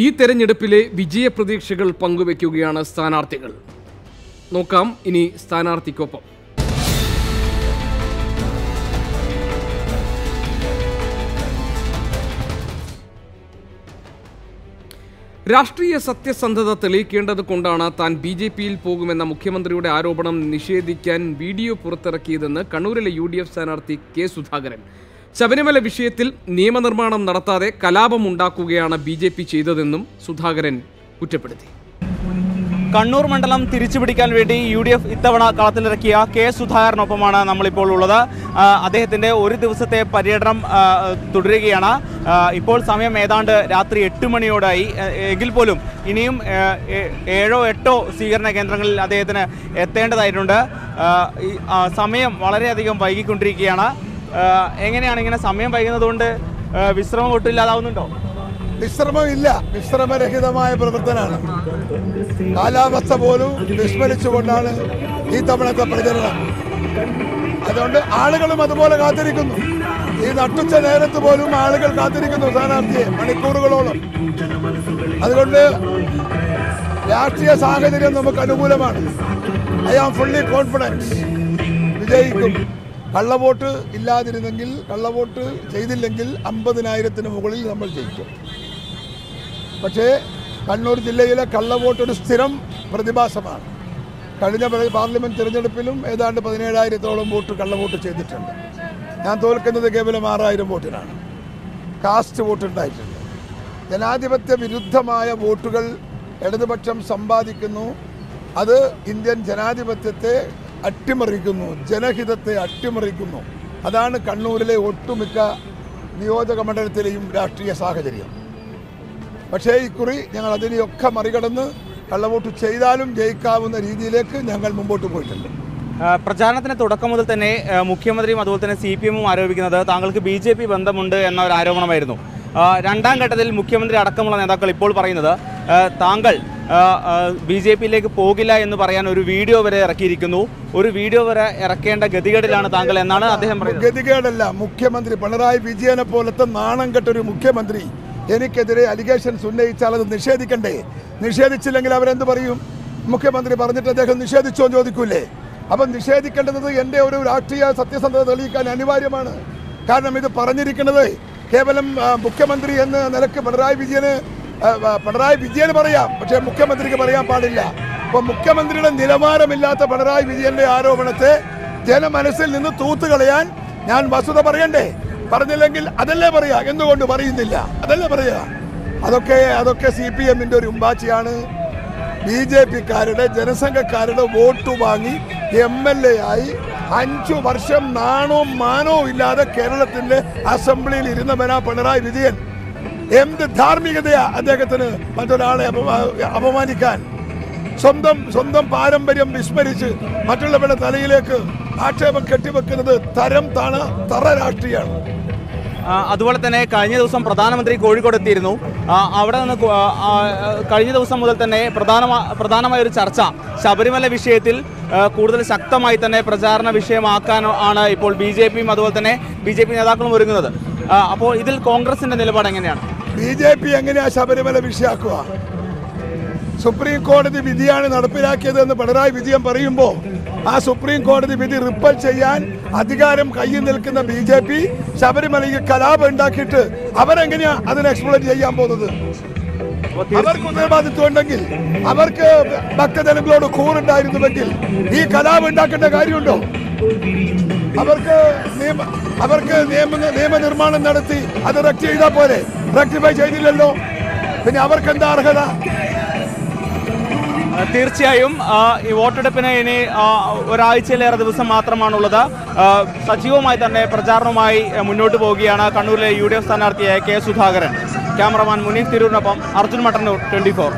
ഈ തെരഞ്ഞെടുപ്പിലെ വിജയപ്രതീക്ഷകൾ പങ്കുവയ്ക്കുകയാണ് സ്ഥാനാർത്ഥികൾ. നോക്കാം ഇനി സ്ഥാനാർത്ഥിക്കൊപ്പം. രാഷ്ട്രീയ സത്യസന്ധത തെളിയിക്കേണ്ടത് കൊണ്ടാണ് താൻ BJPയിൽ പോകുമെന്ന മുഖ്യമന്ത്രിയുടെ ആരോപണം നിഷേധിക്കാൻ വീഡിയോ പുറത്തിറക്കിയതെന്ന് കണ്ണൂരിലെ UDF സ്ഥാനാർത്ഥി കെ സുധാകരൻ. ശബരിമല വിഷയത്തിൽ നിയമനിർമ്മാണം നടത്താതെ കലാപമുണ്ടാക്കുകയാണ് BJP ചെയ്തതെന്നും സുധാകരൻ കുറ്റപ്പെടുത്തി. കണ്ണൂർ മണ്ഡലം തിരിച്ചുപിടിക്കാൻ വേണ്ടി UDF ഇത്തവണ കളത്തിലിറക്കിയ കെ സുധാകരനൊപ്പമാണ് നമ്മളിപ്പോൾ ഉള്ളത്. അദ്ദേഹത്തിൻ്റെ ഒരു ദിവസത്തെ പര്യടനം തുടരുകയാണ്. ഇപ്പോൾ സമയം ഏതാണ്ട് രാത്രി 8 മണിയോടായി. എങ്കിൽ പോലും ഇനിയും 7-8 സ്വീകരണ കേന്ദ്രങ്ങളിൽ അദ്ദേഹത്തിന് എത്തേണ്ടതായിട്ടുണ്ട്. സമയം വളരെയധികം വൈകിക്കൊണ്ടിരിക്കുകയാണ്. എങ്ങനെയാണ് ഇങ്ങനെ സമയം വൈകുന്നതുകൊണ്ട് വിശ്രമം ഒട്ടുമില്ലാതാവുന്നുണ്ടോ? വിശ്രമമില്ല, വിശ്രമരഹിതമായ പ്രവർത്തനമാണ്. കാലാവസ്ഥ പോലും വിസ്മരിച്ചുകൊണ്ടാണ് ഈ തവണത്തെ പ്രചരണം. അതുകൊണ്ട് ആളുകളും അതുപോലെ കാത്തിരിക്കുന്നു. ഈ നട്ടുച്ച നേരത്ത് പോലും ആളുകൾ കാത്തിരിക്കുന്നു സ്ഥാനാർത്ഥിയെ മണിക്കൂറുകളോളം. അതുകൊണ്ട് രാഷ്ട്രീയ സാഹചര്യം നമുക്ക് അനുകൂലമാണ്. ഐ ആം ഫുള്ളി കോൺഫിഡൻസ് വിജയിക്കും. കള്ളവോട്ട് ഇല്ലാതിരുന്നെങ്കിൽ, കള്ളവോട്ട് ചെയ്തില്ലെങ്കിൽ 50,000-ന് മുകളിൽ നമ്മൾ ജയിക്കും. പക്ഷേ കണ്ണൂർ ജില്ലയിലെ കള്ളവോട്ട് ഒരു സ്ഥിരം പ്രതിഭാസമാണ്. കഴിഞ്ഞ പാർലമെൻറ്റ് തിരഞ്ഞെടുപ്പിലും ഏതാണ്ട് 17,000-ഓളം വോട്ട് കള്ളവോട്ട് ചെയ്തിട്ടുണ്ട്. ഞാൻ തോൽക്കുന്നത് കേവലം 6,000 വോട്ടിനാണ്. കാസ്റ്റ് വോട്ടുണ്ടായിട്ടുണ്ട്. ജനാധിപത്യ വിരുദ്ധമായ വോട്ടുകൾ ഇടതുപക്ഷം സമ്പാദിക്കുന്നു. അത് ഇന്ത്യൻ ജനാധിപത്യത്തെ അട്ടിമറിക്കുന്നു, ജനഹിതത്തെ അട്ടിമറിക്കുന്നു. അതാണ് കണ്ണൂരിലെ ഒട്ടുമിക്ക നിയോജക മണ്ഡലത്തിലെയും രാഷ്ട്രീയ സാഹചര്യം. പക്ഷേ ഇക്കുറി ഞങ്ങൾ അതിനെയൊക്കെ മറികടന്ന് കള്ളവോട്ട് ചെയ്താലും ജയിക്കാവുന്ന രീതിയിലേക്ക് ഞങ്ങൾ മുമ്പോട്ട് പോയിട്ടുണ്ട്. പ്രചാരണത്തിന് തുടക്കം മുതൽ തന്നെ മുഖ്യമന്ത്രിയും അതുപോലെ തന്നെ CPM-ഉം ആരോപിക്കുന്നത് താങ്കൾക്ക് BJP ബന്ധമുണ്ട് എന്ന ഒരു ആരോപണമായിരുന്നു. രണ്ടാം ഘട്ടത്തിൽ മുഖ്യമന്ത്രി അടക്കമുള്ള നേതാക്കൾ ഇപ്പോൾ പറയുന്നത് താങ്കൾ BJPയിലേക്ക് പോകില്ല എന്ന് പറയാൻ ഒരു വീഡിയോ വരെ ഇറക്കിയിരിക്കുന്നു. ഒരു വീഡിയോ വരെ ഇറക്കേണ്ട ഗതികേടിലാണ് താങ്കൾ എന്നാണ് അദ്ദേഹം പറയുന്നത്. ഗതികേടല്ല, മുഖ്യമന്ത്രി പിണറായി വിജയനെ പോലത്തെ നാണം കെട്ടൊരു മുഖ്യമന്ത്രി എനിക്കെതിരെ അലിഗേഷൻസ് ഉന്നയിച്ചാൽ അത് നിഷേധിക്കണ്ടേ? നിഷേധിച്ചില്ലെങ്കിൽ അവരെന്ത് പറയും? മുഖ്യമന്ത്രി പറഞ്ഞിട്ട് അദ്ദേഹം നിഷേധിച്ചോ എന്ന് ചോദിക്കൂലേ? അപ്പം നിഷേധിക്കേണ്ടത് എൻ്റെ ഒരു രാഷ്ട്രീയ സത്യസന്ധത തെളിയിക്കാൻ അനിവാര്യമാണ്. കാരണം ഇത് പറഞ്ഞിരിക്കുന്നത് കേവലം മുഖ്യമന്ത്രി എന്ന നിലക്ക് പിണറായി വിജയന് പറയാം, പക്ഷേ മുഖ്യമന്ത്രിക്ക് പറയാൻ പാടില്ല. അപ്പോൾ മുഖ്യമന്ത്രിയുടെ നിലവാരമില്ലാത്ത പിണറായി വിജയന്റെ ആരോപണത്തെ ജനമനസ്സിൽ നിന്ന് തൂത്തുകളയാൻ ഞാൻ വസ്തുത പറയണ്ടേ? പറഞ്ഞില്ലെങ്കിൽ അതല്ലേ പറയാ? എന്തുകൊണ്ട് പറയുന്നില്ല? അതല്ലേ പറയാ? അതൊക്കെ CPM-ന്റെ ഒരു ഉമ്പാച്ചിയാണ്. BJP-ക്കാരുടെ ജനസംഘക്കാരുടെ വോട്ട് വാങ്ങി MLA ആയി 5 വർഷം നാണവും മാനവും ഇല്ലാതെ കേരളത്തിന്റെ അസംബ്ലിയിൽ ഇരുന്നവനാ പിണറായി വിജയൻ. എന്ത് ധാർമ്മികതയാ അദ്ദേഹത്തിന് മറ്റൊരാളെ അപമാനിക്കാൻ? സ്വന്തം പാരമ്പര്യം വിസ്മരിച്ച് മറ്റുള്ളവരുടെ തലയിലേക്ക് ആക്ഷേപം കെട്ടിവെക്കുന്നത് തറ രാഷ്ട്രീയമാണ്. അതുപോലെ തന്നെ കഴിഞ്ഞ ദിവസം പ്രധാനമന്ത്രി കോഴിക്കോട് എത്തിയിരുന്നു. അവിടെ നിന്ന് കഴിഞ്ഞ ദിവസം മുതൽ തന്നെ പ്രധാനമായ ഒരു ചർച്ച ശബരിമല വിഷയത്തിൽ കൂടുതൽ ശക്തമായി തന്നെ പ്രചാരണ വിഷയമാക്കാൻ ആണ് ഇപ്പോൾ BJP-യും അതുപോലെ തന്നെ BJP നേതാക്കളും ഒരുങ്ങുന്നത്. അപ്പോൾ ഇതിൽ കോൺഗ്രസിന്റെ നിലപാട് എങ്ങനെയാണ്? BJP എങ്ങനെയാ ശബരിമല വിഷയമാക്കുക? സുപ്രീം കോടതി വിധിയാണ് നടപ്പിലാക്കിയതെന്ന് പിണറായി വിജയൻ പറയുമ്പോൾ ആ സുപ്രീം കോടതി വിധി റിപ്പൽ ചെയ്യാൻ അധികാരം കയ്യിൽ നിൽക്കുന്ന BJP ശബരിമലയ്ക്ക് കലാപം ഉണ്ടാക്കിയിട്ട് അവരെങ്ങനെയാ അതിനെ എക്സ്പ്ലോയിറ്റ് ചെയ്യാൻ പോകുന്നത്? അവർക്ക് ഉത്തരവാദിത്വം ഉണ്ടെങ്കിൽ, അവർക്ക് ഭക്തജനങ്ങളോട് കൂറുണ്ടായിരുന്നുവെങ്കിൽ ഈ കലാപം ഉണ്ടാക്കേണ്ട കാര്യമുണ്ടോ? അവർക്ക് നിയമനിർമ്മാണം നടത്തി അത് ചെയ്താൽ പോലെ. റെക്ടിഫൈ ചെയ്തില്ലല്ലോ, പിന്നെ അവർക്ക് എന്താ അർഹത? തീർച്ചയായും ഈ വോട്ടെടുപ്പിന് ഇനി ഒരാഴ്ചയിലേറെ ദിവസം മാത്രമാണുള്ളത്. സജീവമായി തന്നെ പ്രചാരണവുമായി മുന്നോട്ട് പോവുകയാണ് കണ്ണൂരിലെ UDF സ്ഥാനാർത്ഥിയായ കെ സുധാകരൻ. ക്യാമറമാൻ മുനീഫ് തിരൂരിനൊപ്പം അർജുൻ മട്ടന്നൂർ, 24.